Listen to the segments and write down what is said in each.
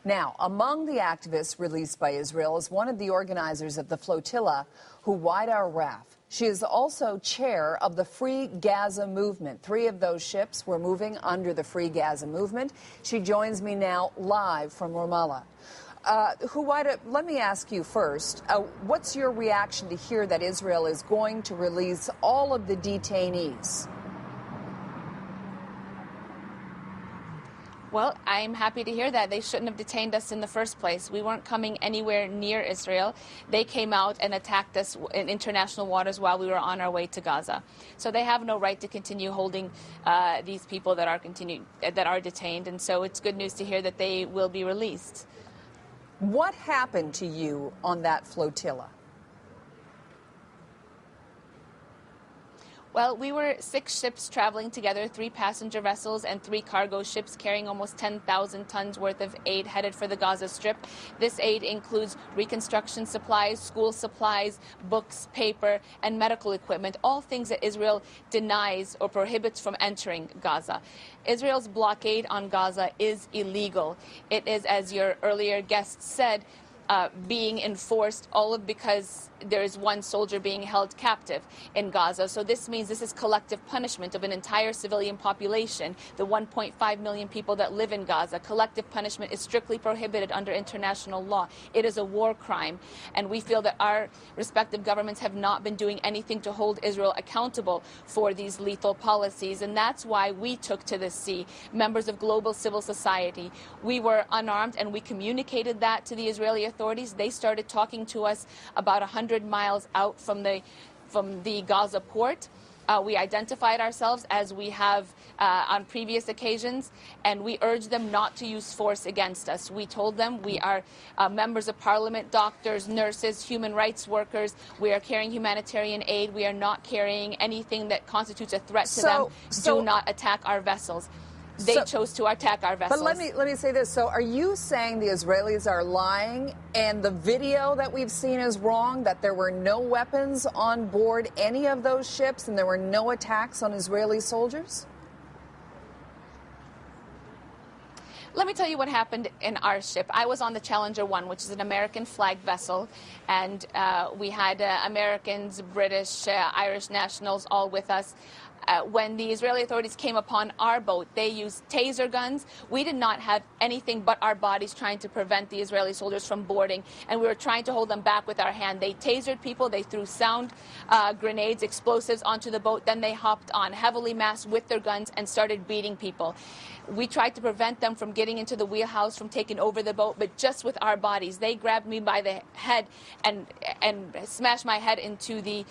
Now, among the activists released by Israel is one of the organizers of the flotilla, Huwaida Arraf. She is also chair of the Free Gaza movement. 3 of those ships were moving under the Free Gaza movement. She joins me now live from Ramallah. Huwaida, let me ask you first, what's your reaction to hear that Israel is going to release all of the detainees? Well, I'm happy to hear that. They shouldn't have detained us in the first place. We weren't coming anywhere near Israel. They came out and attacked us in international waters while we were on our way to Gaza. So they have no right to continue holding these people that are detained. And so it's good news to hear that they will be released. What happened to you on that flotilla? Well, we were 6 ships traveling together, 3 passenger vessels and 3 cargo ships carrying almost 10,000 tons worth of aid headed for the Gaza Strip. This aid includes reconstruction supplies, school supplies, books, paper, and medical equipment, all things that Israel denies or prohibits from entering Gaza. Israel's blockade on Gaza is illegal. It is, as your earlier guest said, being enforced because there is one soldier being held captive in Gaza. So this means this is collective punishment of an entire civilian population, the 1.5 million people that live in Gaza. Collective punishment is strictly prohibited under international law. It is a war crime, and we feel that our respective governments have not been doing anything to hold Israel accountable for these lethal policies, and that's why we took to the sea, members of global civil society. We were unarmed, and we communicated that to the Israeli authorities. They started talking to us about 100 miles out from the Gaza port. We identified ourselves as we have on previous occasions, and we urged them not to use force against us. We told them we are members of parliament, doctors, nurses, human rights workers. We are carrying humanitarian aid. We are not carrying anything that constitutes a threat to them. Do not attack our vessels. They chose to attack our vessels. But let me say this. So are you saying the Israelis are lying and the video that we've seen is wrong, that there were no weapons on board any of those ships and there were no attacks on Israeli soldiers? Let me tell you what happened in our ship. I was on the Challenger 1, which is an American flag vessel, and we had Americans, British, Irish nationals all with us. When the Israeli authorities came upon our boat, they used taser guns. We did not have anything but our bodies trying to prevent the Israeli soldiers from boarding, and we were trying to hold them back with our hand. They tasered people. They threw sound grenades, explosives onto the boat. Then they hopped on, heavily masked with their guns, and started beating people. We tried to prevent them from getting into the wheelhouse, from taking over the boat, but just with our bodies. They grabbed me by the head and smashed my head into the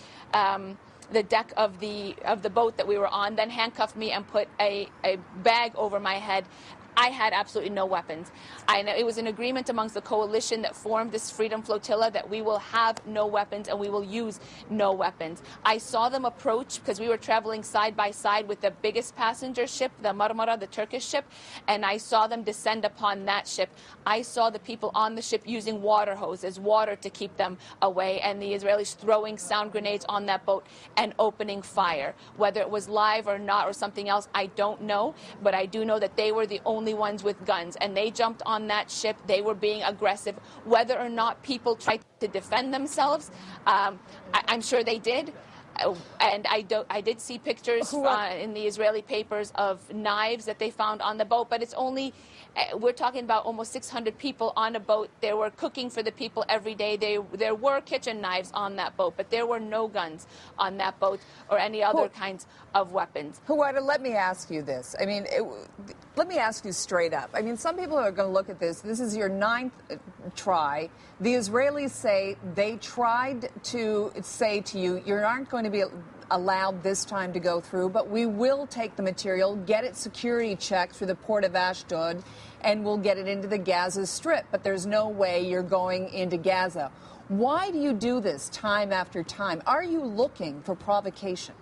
deck of the boat that we were on, then handcuffed me and put a bag over my head. I had absolutely no weapons. It was an agreement amongst the coalition that formed this Freedom Flotilla that we will have no weapons and we will use no weapons. I saw them approach because we were traveling side by side with the biggest passenger ship, the Marmara, the Turkish ship, and I saw them descend upon that ship. I saw the people on the ship using water hoses, water to keep them away, and the Israelis throwing sound grenades on that boat and opening fire. Whether it was live or not or something else, I don't know, but I do know that they were the only ones with guns, and they jumped on that ship. They were being aggressive. Whether or not people tried to defend themselves, I'm sure they did. And I did see pictures in the Israeli papers of knives that they found on the boat, but it's only, we're talking about almost 600 people on a boat. They were cooking for the people every day. There were kitchen knives on that boat, but there were no guns on that boat or any other kinds of weapons. Huwaida, let me ask you this. I mean, let me ask you straight up. I mean, some people are going to look at this. This is your 9th try. The Israelis say they tried to say to you, you aren't going to be allowed this time to go through, but we will take the material, get it security checked through the port of Ashdod, and we'll get it into the Gaza Strip. But there's no way you're going into Gaza. Why do you do this time after time? Are you looking for provocation?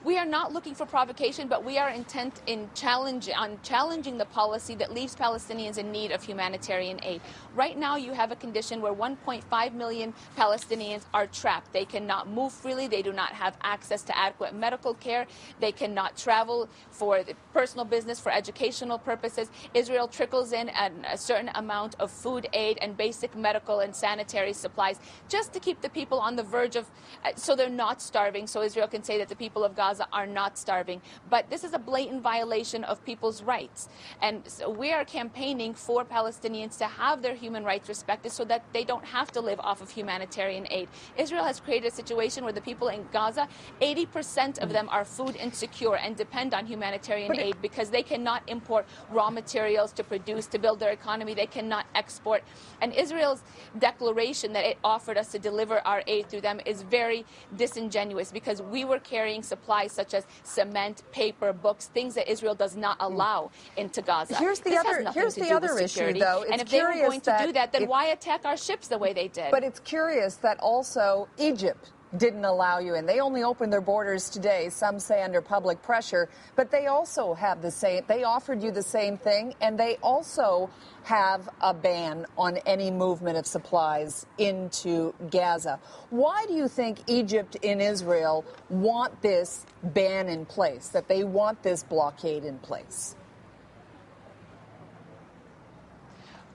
We are not looking for provocation, but we are intent in challenging the policy that leaves Palestinians in need of humanitarian aid. Right now, you have a condition where 1.5 million Palestinians are trapped. They cannot move freely. They do not have access to adequate medical care. They cannot travel for personal business, for educational purposes. Israel trickles in a certain amount of food aid and basic medical and sanitary supplies just to keep the people on the verge of, so they're not starving, so Israel can say that the people of Gaza are not starving. But this is a blatant violation of people's rights. And so we are campaigning for Palestinians to have their human rights respected so that they don't have to live off of humanitarian aid. Israel has created a situation where the people in Gaza, 80% of them are food insecure and depend on humanitarian aid because they cannot import raw materials to produce, to build their economy. They cannot export. And Israel's declaration that it offered us to deliver our aid through them is very disingenuous because we were carrying supplies such as cement, paper, books, things that Israel does not allow into Gaza. Here's the other issue, though. And if they were going to do that, then why attack our ships the way they did? But it's curious that also Egypt didn't allow you in. They only opened their borders today, some say under public pressure, but they also have the same, they offered you the same thing, and they also have a ban on any movement of supplies into Gaza. Why do you think Egypt and Israel want this ban in place, that they want this blockade in place?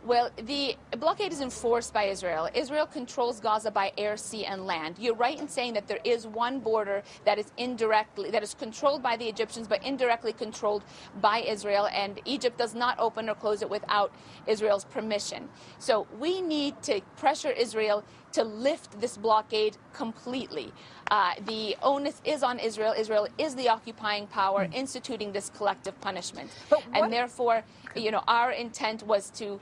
Well, the blockade is enforced by Israel. Israel controls Gaza by air, sea, and land. You're right in saying that there is one border that is controlled by the Egyptians, but indirectly controlled by Israel, and Egypt does not open or close it without Israel's permission. So we need to pressure Israel to lift this blockade completely. The onus is on Israel. Israel is the occupying power instituting this collective punishment. And therefore, you know, our intent was to...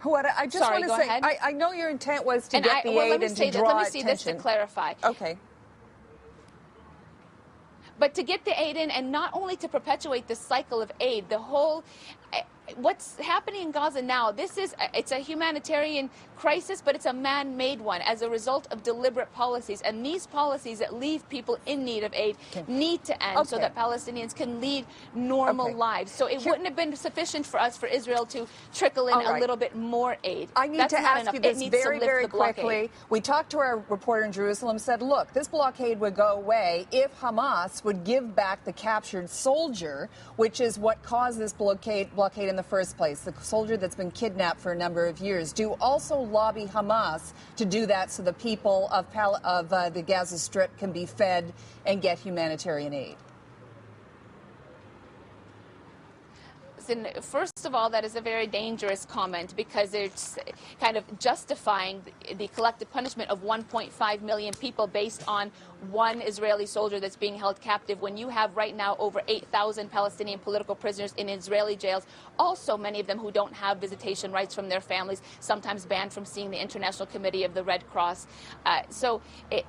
Huwaida, I just want to say, I know your intent was to get the aid and to draw attention. Let me say this to clarify. Okay. But to get the aid in, and not only to perpetuate this cycle of aid, the whole... What's happening in Gaza now, it's a humanitarian crisis, but it's a man-made one as a result of deliberate policies. And these policies that leave people in need of aid need to end so that Palestinians can lead normal lives. So it wouldn't have been sufficient for us, for Israel, to trickle in a little bit more aid. I need to ask you this very, very quickly. We talked to our reporter in Jerusalem, said, look, this blockade would go away if Hamas would give back the captured soldier, which is what caused this blockade in the first place, the soldier that's been kidnapped for a number of years. Do you also lobby Hamas to do that so the people of the Gaza Strip can be fed and get humanitarian aid? First of all, that is a very dangerous comment because it's kind of justifying the collective punishment of 1.5 million people based on one Israeli soldier that's being held captive when you have right now over 8,000 Palestinian political prisoners in Israeli jails, also many of them who don't have visitation rights from their families, sometimes banned from seeing the International Committee of the Red Cross. So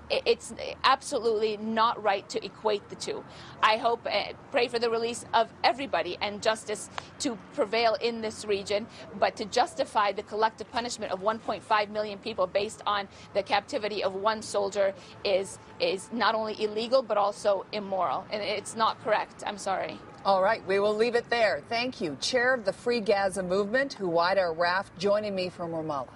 it's absolutely not right to equate the two. I hope, pray for the release of everybody and justice to prevail in this region, but to justify the collective punishment of 1.5 million people based on the captivity of one soldier is not only illegal but also immoral, and it's not correct. I'm sorry. All right, we will leave it there. Thank you. Chair of the Free Gaza Movement, Huwaida Arraf, joining me from Ramallah.